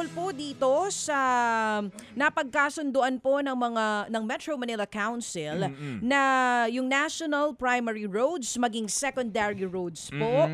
tungkol po dito sa napagkasunduan po ng Metro Manila Council na yung national primary roads maging secondary roads po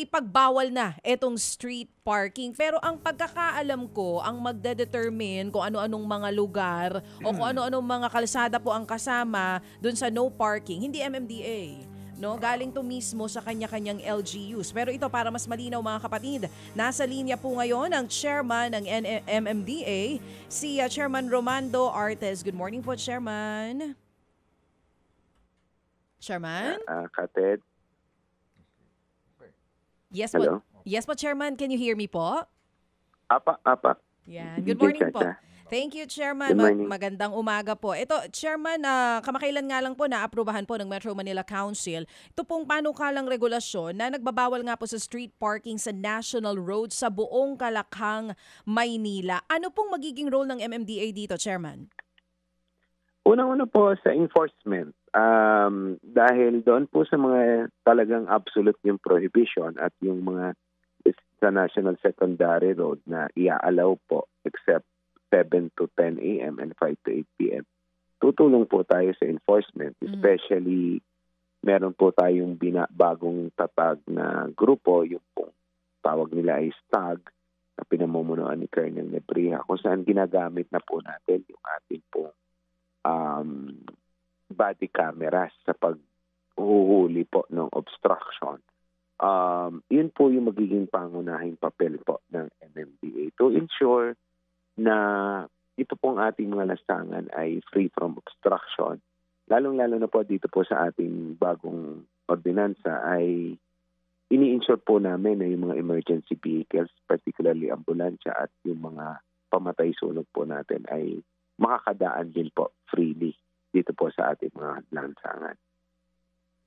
ipagbawal na itong street parking. Pero ang pagkakaalam ko, ang magdedetermine kung ano-anong mga lugar o kung ano-anong mga kalsada po ang kasama dun sa no parking, hindi MMDA. No, galing to mismo sa kanya-kanyang LGUs. Pero ito, para mas malinaw mga kapatid, nasa linya po ngayon ang chairman ng MMDA, si Chairman Romando Artes. Good morning po, Chairman. Chairman? Kated. Yes Hello? po. Yes po, Chairman. Can you hear me po? Apa. Yan. Good morning po. Chacha. Thank you, Chairman. Good morning. Magandang umaga po. Ito, Chairman, kamakailan nga lang po naaprubahan po ng Metro Manila Council. Ito pong panukalang regulasyon na nagbabawal nga po sa street parking sa national roads sa buong Kalakhang, Maynila. Ano pong magiging role ng MMDA dito, Chairman? Unang-una po sa enforcement. Dahil doon po sa mga talagang absolute yung prohibition at yung mga sa national secondary road na ia-allow po except 7 to 10 a.m. and 5 to 8 p.m. Tutulong po tayo sa enforcement, especially meron po tayong bagong tatag na grupo, yung pong tawag nila ay STAG, na pinamumunuan ni Colonel Nebrija, kung saan ginagamit na po natin yung ating pong body cameras sa paghuhuli po ng obstruction. Yun po yung magiging pangunahing papel po ng MMDA to ensure na ito pong ating mga lasangan ay free from obstruction. Lalong-lalo na po dito po sa ating bagong ordinansa ay ini-ensure po namin na yung mga emergency vehicles, particularly ambulansya at yung mga pamatay sunog po natin ay makakadaan din po freely dito po sa ating mga lansangan.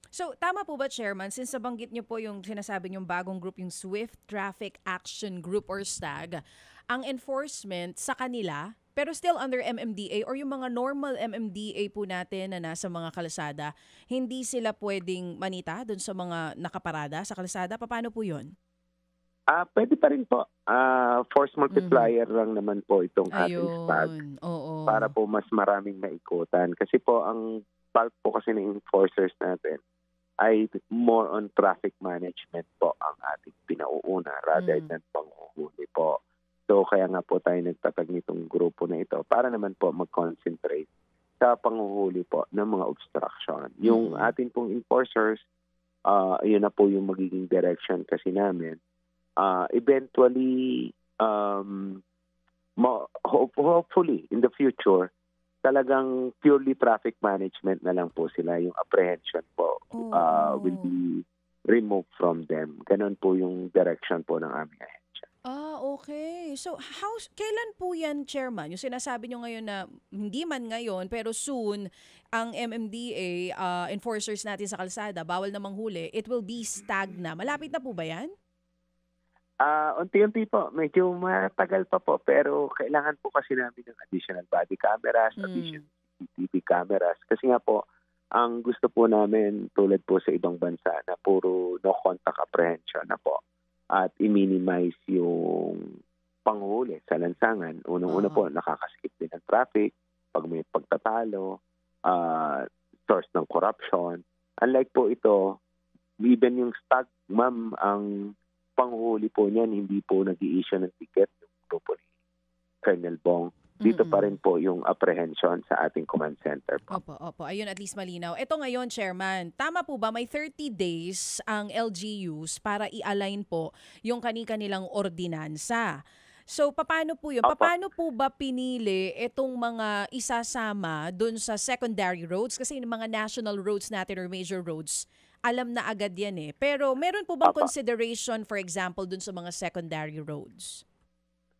So, tama po ba, Chairman, since nabanggit niyo po yung sinasabi niyong bagong group, yung Swift Traffic Action Group or STAG, ang enforcement sa kanila, pero still under MMDA or yung mga normal MMDA po natin na nasa mga kalsada, hindi sila pwedeng manita doon sa mga nakaparada sa kalsada? Paano po yun? Pwede pa rin po. Force multiplier lang naman po itong ating STAG. Oo. Para po mas maraming maikutan. Kasi po ang bulk po kasi ng enforcers natin ay more on traffic management po ang ating pinauuna rather than panghuhuli po. So kaya nga po tayo nagtatag nitong grupo na ito para naman po mag-concentrate sa panghuhuli po ng mga obstruction. Yung ating pong enforcers, yun na po yung magiging direction kasi namin. Eventually, hopefully in the future, talagang purely traffic management na lang po sila. Yung apprehension po will be removed from them. Ganon po yung direction po ng aming ahensya. Okay. So, kailan po yan, Chairman? Yung sinasabi nyo ngayon na hindi man ngayon, pero soon, ang MMDA, enforcers natin sa kalsada, bawal na manghuli, it will be STAG na. Malapit na po ba yan? Unti-unti po. Medyo matagal pa po, pero kailangan po kasi namin ng additional body cameras, additional CCTV cameras. Kasi nga po, ang gusto po namin tulad po sa ibang bansa na puro no contact apprehension na po at i-minimize yung panghuli sa lansangan. Unang-una po, nakakaskip din ng traffic pag may pagtatalo, source ng corruption. Unlike po ito, even yung STAG, ma'am, ang panghuli po niyan, hindi po nag-i-issue ng ticket yung grupo ni Colonel Bong. Dito pa rin po yung apprehension sa ating command center po. Opo. Ayun, at least malinaw. Ito ngayon, Chairman, tama po ba may 30 days ang LGUs para i-align po yung kanilang ordinansa? So, paano po yun? Paano po ba pinili itong mga isasama dun sa secondary roads? Kasi yung mga national roads natin or major roads, alam na agad yan eh. Pero meron po bang consideration, for example, dun sa mga secondary roads?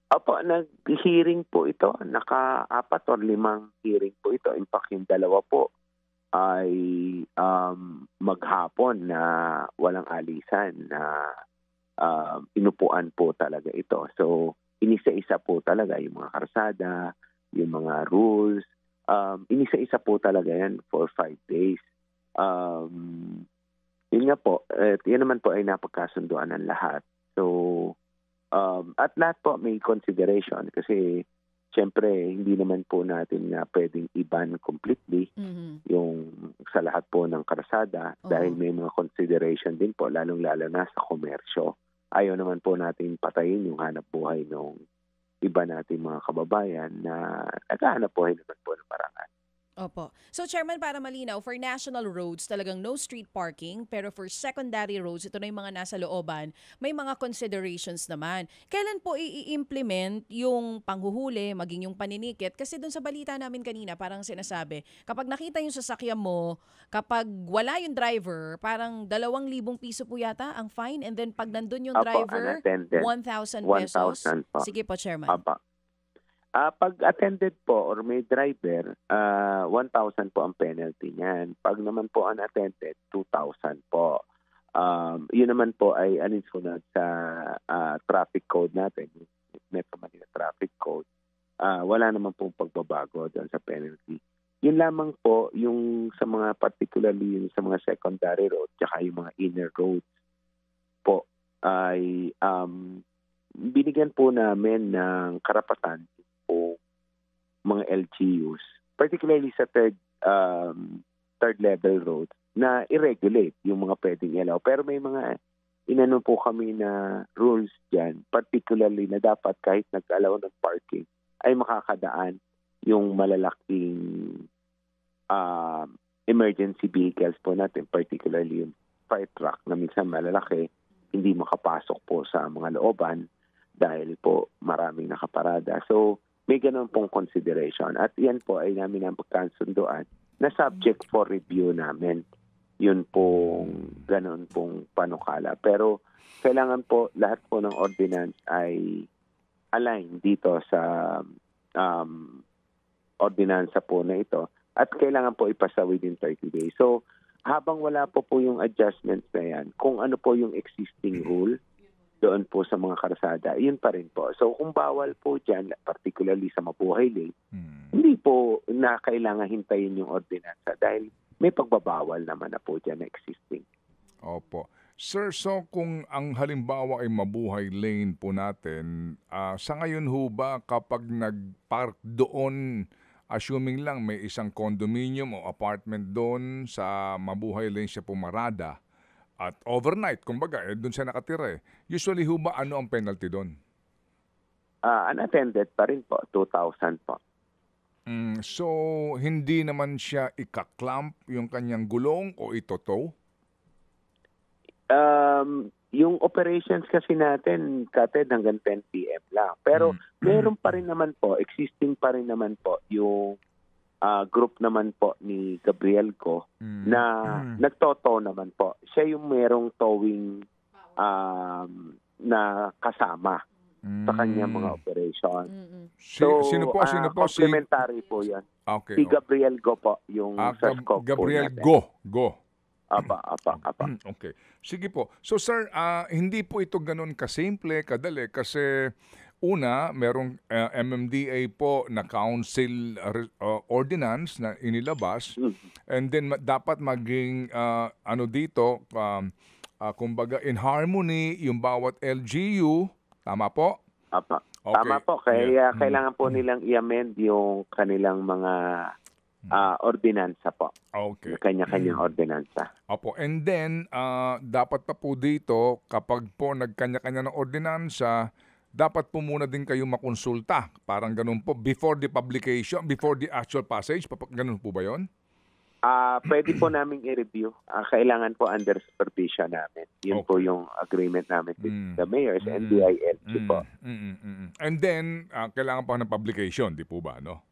Nag-hearing po ito. Naka-4 or 5 hearing po ito. In fact, yung 2 po ay maghapon na walang alisan na inupuan po talaga ito. So, inisa-isa po talaga yung mga karsada, yung mga rules. Inisa-isa po talaga yan for 5 days. Yun nga po, yan naman po ay napagkasunduan ng lahat. So, At lahat po may consideration kasi siyempre hindi naman po natin na pwedeng i-ban completely yung sa lahat po ng karsada dahil may mga consideration din po lalong-lalo na sa komersyo. Ayaw naman po natin patayin yung hanap buhay ng iba nating mga kababayan na naghahanap buhay naman po ng parangal. Opo. So Chairman, para malinaw, for national roads talagang no street parking, pero for secondary roads, ito na yung mga nasa looban, may mga considerations naman. Kailan po i-implement yung panghuhuli, maging yung paninikit? Kasi doon sa balita namin kanina, parang sinasabi, kapag nakita yung sasakyan mo, kapag wala yung driver, parang 2,000 piso po yata ang fine, and then pag nandun yung driver, 1,000 pesos. 1,000 po. Sige po, Chairman. Opo. Pag attended po or may driver, 1,000 po ang penalty niyan. Pag naman po unattended, 2,000 po. Yun naman po ay alinsunod sa traffic code natin, Metro Manila Traffic Code. Wala naman pong pagbabago doon sa penalty. Yun lamang po yung sa mga particularly yung sa mga secondary roads tsaka yung mga inner roads po ay binigyan po namin ng karapatan po mga LGUs, particularly sa third level roads, na i-regulate yung mga pwedeng i-allow. Pero may mga inano po kami na rules dyan, particularly na dapat kahit nag-allow ng parking, ay makakadaan yung malalaking emergency vehicles po natin, particularly yung fire truck na minsan malalaki, hindi makapasok po sa mga looban dahil po maraming nakaparada. So, may ganun pong consideration. At yan po ay namin ang pagkasunduan na subject for review namin. Yun pong ganun pong panukala. Pero kailangan po lahat po ng ordinance ay align dito sa ordinansa po na ito. At kailangan po ipasa within 30 days. So, habang wala po yung adjustments na yan, kung ano po yung existing rule, doon po sa mga karsada, yun pa rin po. So kung bawal po dyan, particularly sa mabuhay lane, hindi po na kailangan hintayin yung ordinansa dahil may pagbabawal naman na po dyan na existing. Opo. Sir, so kung ang halimbawa ay mabuhay lane po natin, sa ngayon ho ba kapag nag-park doon, assuming lang may isang condominium o apartment doon sa mabuhay lane siya pumarada, at overnight, kumbaga, doon siya nakatira eh. Usually, ba ano ang penalty doon? Unattended pa rin po, 2,000 po. So, hindi naman siya ikaklamp yung kanyang gulong o itotow? Yung operations kasi natin, Kated, hanggang 10 p.m. lang. Pero meron pa rin naman po, existing pa rin naman po yung group naman po ni Gabriel Go na nagtotow naman po. Siya yung merong towing na kasama sa kanyang mga operation. So, sino po? Complementary po yan. Okay, si Gabriel Go po, yung sa scope Gabriel po natin. Go. Apa. Okay. Sige po. So sir, hindi po ito ganun kasimple, kadali, kasi una, merong MMDA po na council ordinance na inilabas, and then dapat maging dito, kumbaga in harmony yung bawat LGU, tama po? Apa. Okay. Tama po, kaya kailangan po nilang i-amend yung kanilang mga ordinansa po. Okay. Kanya-kanyang ordinansa. Opo. And then, dapat pa po dito, kapag po nagkanya-kanya ng ordinansa, dapat po muna din kayo makonsulta. Parang ganun po. Before the publication, before the actual passage, ganun po ba yun? Pwede po namin i-review. Kailangan po under supervision namin. Yun po yung agreement namin with the mayors and DILG po. And then, kailangan pa ng publication, di po ba, no?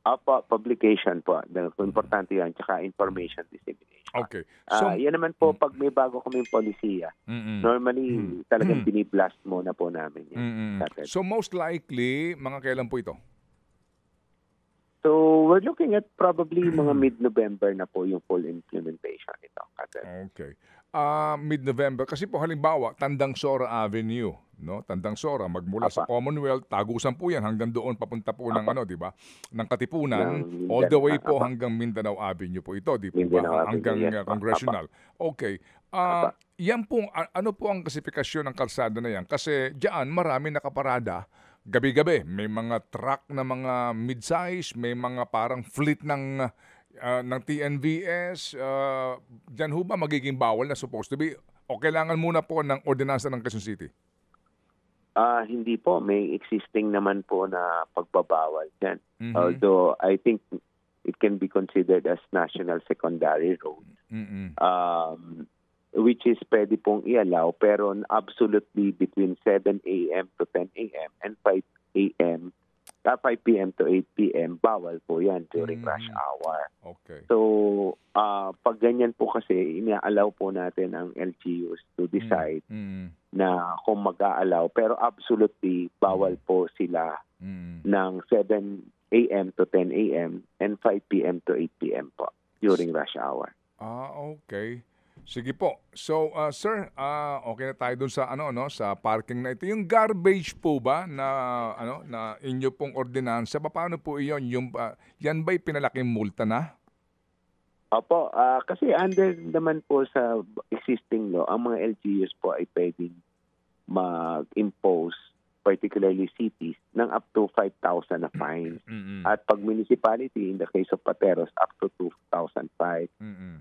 Opo, publication po. Importante yan. Tsaka information dissemination. Okay. So, yan naman po, pag may bago kaming polisiya, normally talagang biniblast muna po namin yan. So most likely, mga kailan po ito? So we're looking at probably mga mid-November na po yung full implementation nito. Okay. mid-November. Kasi po halimbawa, Tandang Sora Avenue, no? Tandang Sora, magmula sa Commonwealth, Tagusan po yan hanggang doon papunta po ng ano, 'di ba? Ng Katipunan, all the way po hanggang Mindanao Avenue po ito, di po ba? Hanggang Congressional. Okay. Yan po, ano po ang klasifikasyon ng kalsada na yan? Kasi diyan marami nakaparada gabi-gabi. May mga truck na mga mid-size, may mga parang fleet ng TNVS, dyan ho ba magiging bawal na supposed to be? O kailangan muna po ng ordinansa ng Quezon City? Hindi po. May existing naman po na pagbabawal dyan. Although I think it can be considered as national secondary road. Which is pwede pong i-allow pero absolutely between 7 a.m. to 10 a.m. and 5 p.m. to 8 p.m. bawal po yan during rush hour. Okay. So, pag ganyan po kasi, ina-allow po natin ang LGUs to decide na kung mag-a-allow. Pero absolutely, bawal po sila ng 7 a.m. to 10 a.m. and 5 p.m. to 8 p.m. po during rush hour. Okay. Sige po. So, sir, okay na tayo dun sa sa parking na ito. Yung garbage po ba na inyo pong ordinansa, paano po iyon? Yan ba'y pinalaking multa na? Opo, kasi under naman po sa existing law, ang mga LGUs po ay pwedeng mag-impose, particularly cities, ng up to 5,000 na fines. At pag municipality, in the case of Pateros, up to 2,005.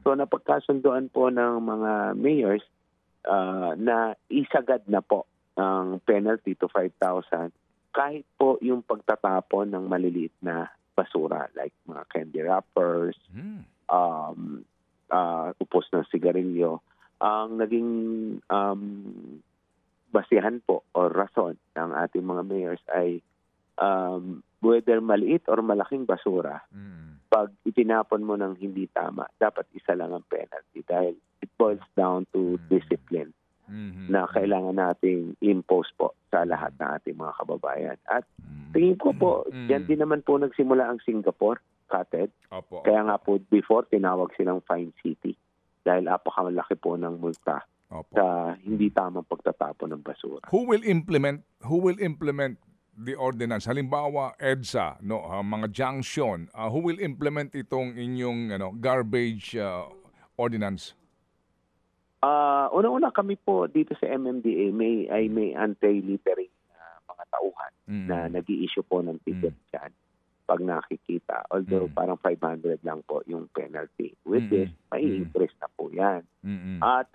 So napagkasunduan po ng mga mayors na isagad na po ang penalty to 5,000 kahit po yung pagtatapon ng maliliit na basura like mga candy wrappers, upos ng sigarilyo. Ang naging basihan po o rason ng ating mga mayors ay whether maliit or malaking basura, pag itinapon mo ng hindi tama, dapat isa lang ang penalty dahil it boils down to discipline na kailangan nating impose po sa lahat ng ating mga kababayan. At tingin ko po, yan din naman po nagsimula ang Singapore, Kated. Kaya nga po before, tinawag silang Fine City dahil apakalaki po ng multa sa hindi tamang pagtatapon ng basura. Who will implement the ordinance? Halimbawa, EDSA, mga junction, who will implement itong inyong garbage ordinance? Una-una kami po dito sa MMDA may anti-littering mga tauhan na nag-i-issue po ng ticket dyan pag nakikita. Although parang 500 lang po yung penalty. With this, may increase na po yan.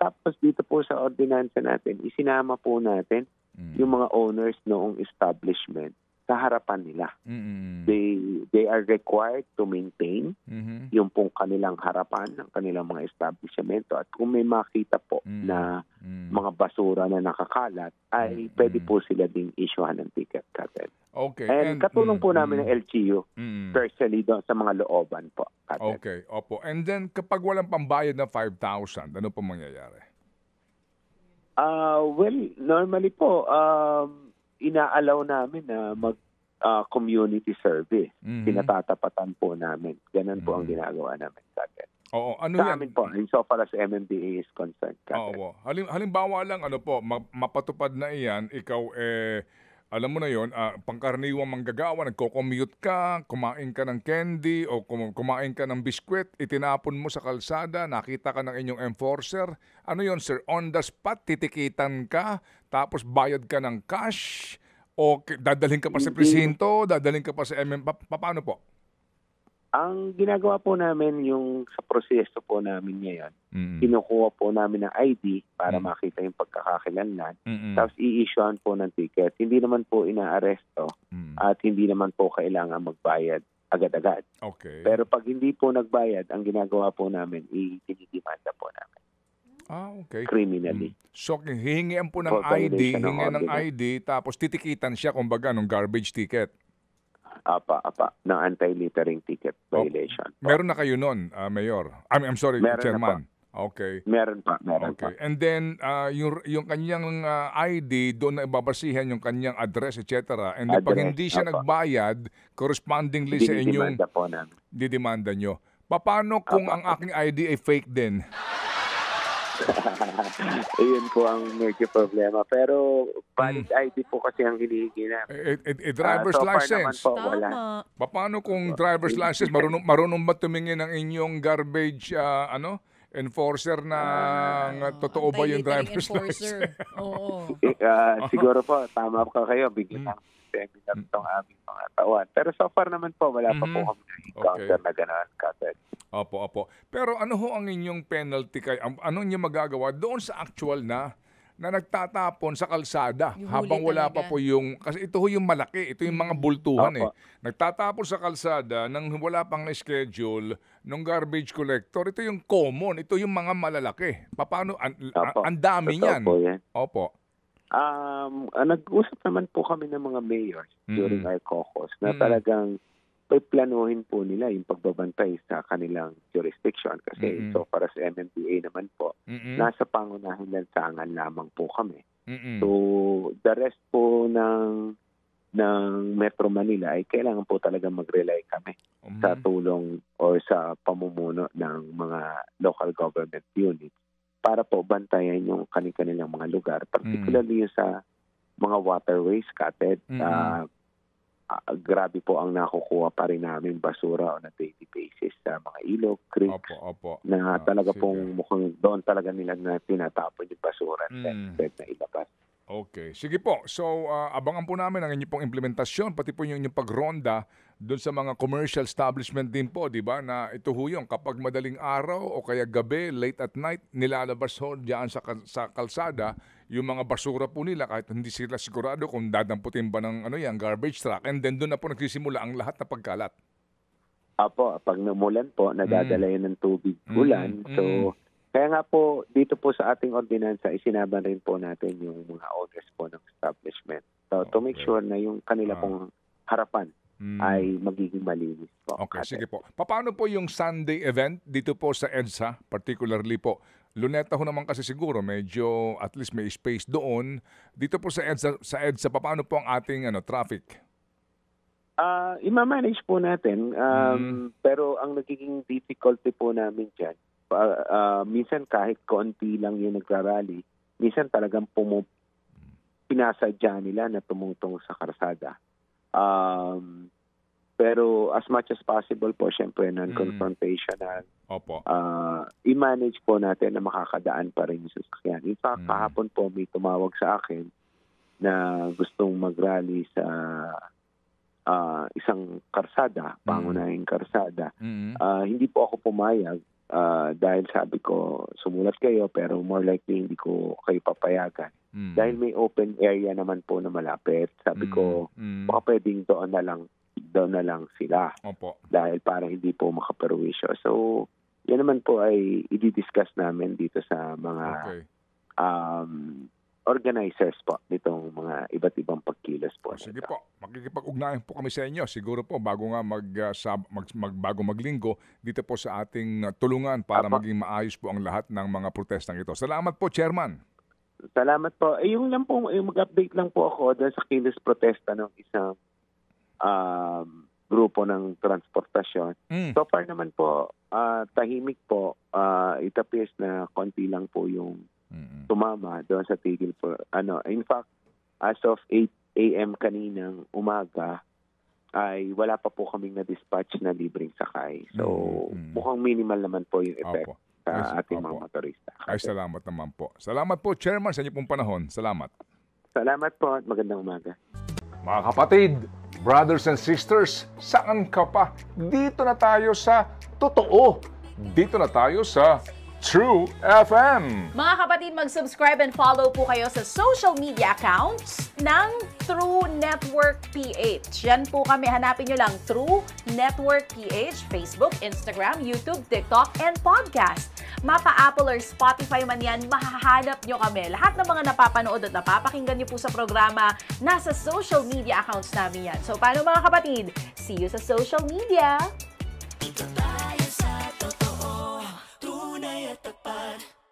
Tapos dito po sa ordinansa natin, isinama po natin yung mga owners noong establishment sa harapan nila. They are required to maintain yung pong kanilang harapan ng kanilang mga establishmento at kung may makita po na mga basura na nakakalat ay pwede po sila ding issuehan ng ticket. Okay. And katulong po namin ng LGU especially doon sa mga looban po. Okay, opo. And then kapag walang pambayad na 5,000, ano po mangyayari? Well, normally po ina-allow namin na mag-community service. Pinatatapatan po namin. Ganun po ang ginagawa namin sa atin. Oo, ano sa yan? amin po, so far as MMDA is concerned. Oo. Halimbawa lang, mapatupad na iyan, ikaw alam mo na yon, pangkaraniwang manggagawa, nagko-commute ka, kumain ka ng candy o kumain ka ng biskwit, itinapon mo sa kalsada, nakita ka ng inyong enforcer. Ano yon, sir? On the spot, titikitan ka, tapos bayad ka ng cash, o dadalhin ka pa sa presinto, dadalhin ka pa sa paano po? Ang ginagawa po namin yung sa proseso po namin ngayon, kinukuha po namin ng ID para makita yung pagkakakilanlan, tapos i-issuean po ng ticket. Hindi naman po inaaresto at hindi naman po kailangan magbayad agad-agad. Okay. Pero pag hindi po nagbayad, ang ginagawa po namin, i-dinidemanda po namin. Okay. Criminally. So, hihingian po ng ID, tapos titikitan siya, kumbaga, ng garbage ticket. Apa, ng anti-littering ticket violation. Meron na kayo nun, Mayor? I'm sorry, meron Chairman. Okay. Meron pa. And then, yung kanyang ID, doon na ibabasihan yung kanyang address, etc. And then, pag hindi siya nagbayad, correspondingly sa inyong didemanda nyo. Paano kung ang aking ID ay fake din? Ayun po ang medyo problema. Pero valid ID po kasi ang hinihingi na. Driver's So far naman license. po, wala. Tama. Paano kung driver's license, marunong ba tumingin ng inyong garbage enforcer na totoo ba yung Anti-littering driver's enforcer. license? Oo. Siguro po, tama ka kayo. Bigyan ng seminar itong aming mga tauhan. Pero so far naman po, wala pa po kami na-encounter na gano'n. Opo. Pero ano ho ang inyong penalty ano niyo magagawa doon sa actual na nagtatapon sa kalsada Yung habang huli wala pa talaga. po yung kasi ito ho yung malaki, ito yung mga bultuhan Opo. Nagtatapon sa kalsada nang wala pang schedule ng garbage collector. Ito yung common, ito yung mga malalaki. Paano Opo. ang dami Totoo niyan. po yan. Opo. Nag-usap naman po kami ng mga mayors during our caucus na Mm-mm. talagang planuhin po nila yung pagbabantay sa kanilang jurisdiction kasi Mm-mm. so para sa MMDA naman po, Mm-mm. nasa pangunahing lansangan lamang po kami. Mm-mm. So the rest po ng Metro Manila ay kailangan po talaga mag-rely kami sa tulong or sa pamumuno ng mga local government units para po bantayan yung kanilang mga lugar, particularly yung sa mga waterways, Kated. Grabe po ang nakukuha pa rin namin basura on a daily basis sa mga ilog, creeks, Opo. na talaga sige. pong mukhang doon talaga nila na tinatapon yung basura instead na ilabas. Okay. Sige po. So, abangan po namin ang inyong pong implementasyon, pati po yung inyong pagronda doon sa mga commercial establishment din po, di ba? Na ito ho yung kapag madaling araw o kaya gabi, late at night, nilalabas ho diyan sa kalsada yung mga basura po nila kahit hindi sila sigurado kung dadamputin ba ng garbage truck. And then doon na po nagsisimula ang lahat na pagkalat. Apo, pag namulan po, nadadala yan ng tubig ulan. So, kaya nga po, dito po sa ating ordinansa, isinaban rin po natin yung mga owners po ng establishment. So, to make sure na yung kanila pong harapan ay magiging malinis po. Okay, sige po. Paano po yung Sunday event dito po sa EDSA, particularly po? Luneta ho naman kasi siguro, medyo at least may space doon. Dito po sa EDSA, paano po ang ating traffic? Ima-manage po natin, pero ang nagiging difficulty po namin dyan, minsan kahit konti lang yung nagrarally, minsan talagang pinasadya nila na tumungtong sa karsada. Pero as much as possible po, syempre, non-confrontational. Opo. I-manage po natin na makakadaan pa rin yung sasakyan. In fact, kahapon po may tumawag sa akin na gustong mag-rally sa isang karsada, pangunahing karsada. Hindi po ako pumayag dahil sabi ko, sumulat kayo pero more likely hindi ko kayo papayagan. Dahil may open area naman po na malapit. Sabi ko, baka pwedeng doon na lang sila. Opo. Dahil para hindi po makaperwisyo. So, yan naman po ay i-discuss namin dito sa mga organizers po nitong mga iba't ibang pagkilos po. Sige po, makikipag-ugnayan po kami sa inyo. Siguro po bago nga bago maglinggo dito po sa ating tulungan para maging maayos po ang lahat ng mga protestang ito. Salamat po, Chairman. Salamat po. Yung mag-update lang po ako dahil sa kilos protesta ng isang grupo ng transportasyon. So far naman po, tahimik po. It appears na konti lang po yung tumama doon sa tigil po. In fact, as of 8 a.m. kaninang umaga, ay wala pa po kaming na-dispatch na libreng sakay. So, mukhang minimal naman po yung effect sa ating mga motorista. Ay, salamat naman po. Salamat po, Chairman, sa inyo pong panahon. Salamat. Salamat po at magandang umaga. Mga kapatid, brothers and sisters, saan ka pa? Dito na tayo sa totoo. Dito na tayo sa True FM. Mga kapatid, mag-subscribe and follow po kayo sa social media accounts ng True Network PH. Yan po kami. Hanapin nyo lang True Network PH, Facebook, Instagram, YouTube, TikTok, and podcast. Mapa Apple or Spotify man yan, mahahanap nyo kami. Lahat ng mga napapanood at napapakinggan nyo po sa programa, nasa social media accounts namin yan. So, paano mga kapatid? See you sa social media! Dito tayo.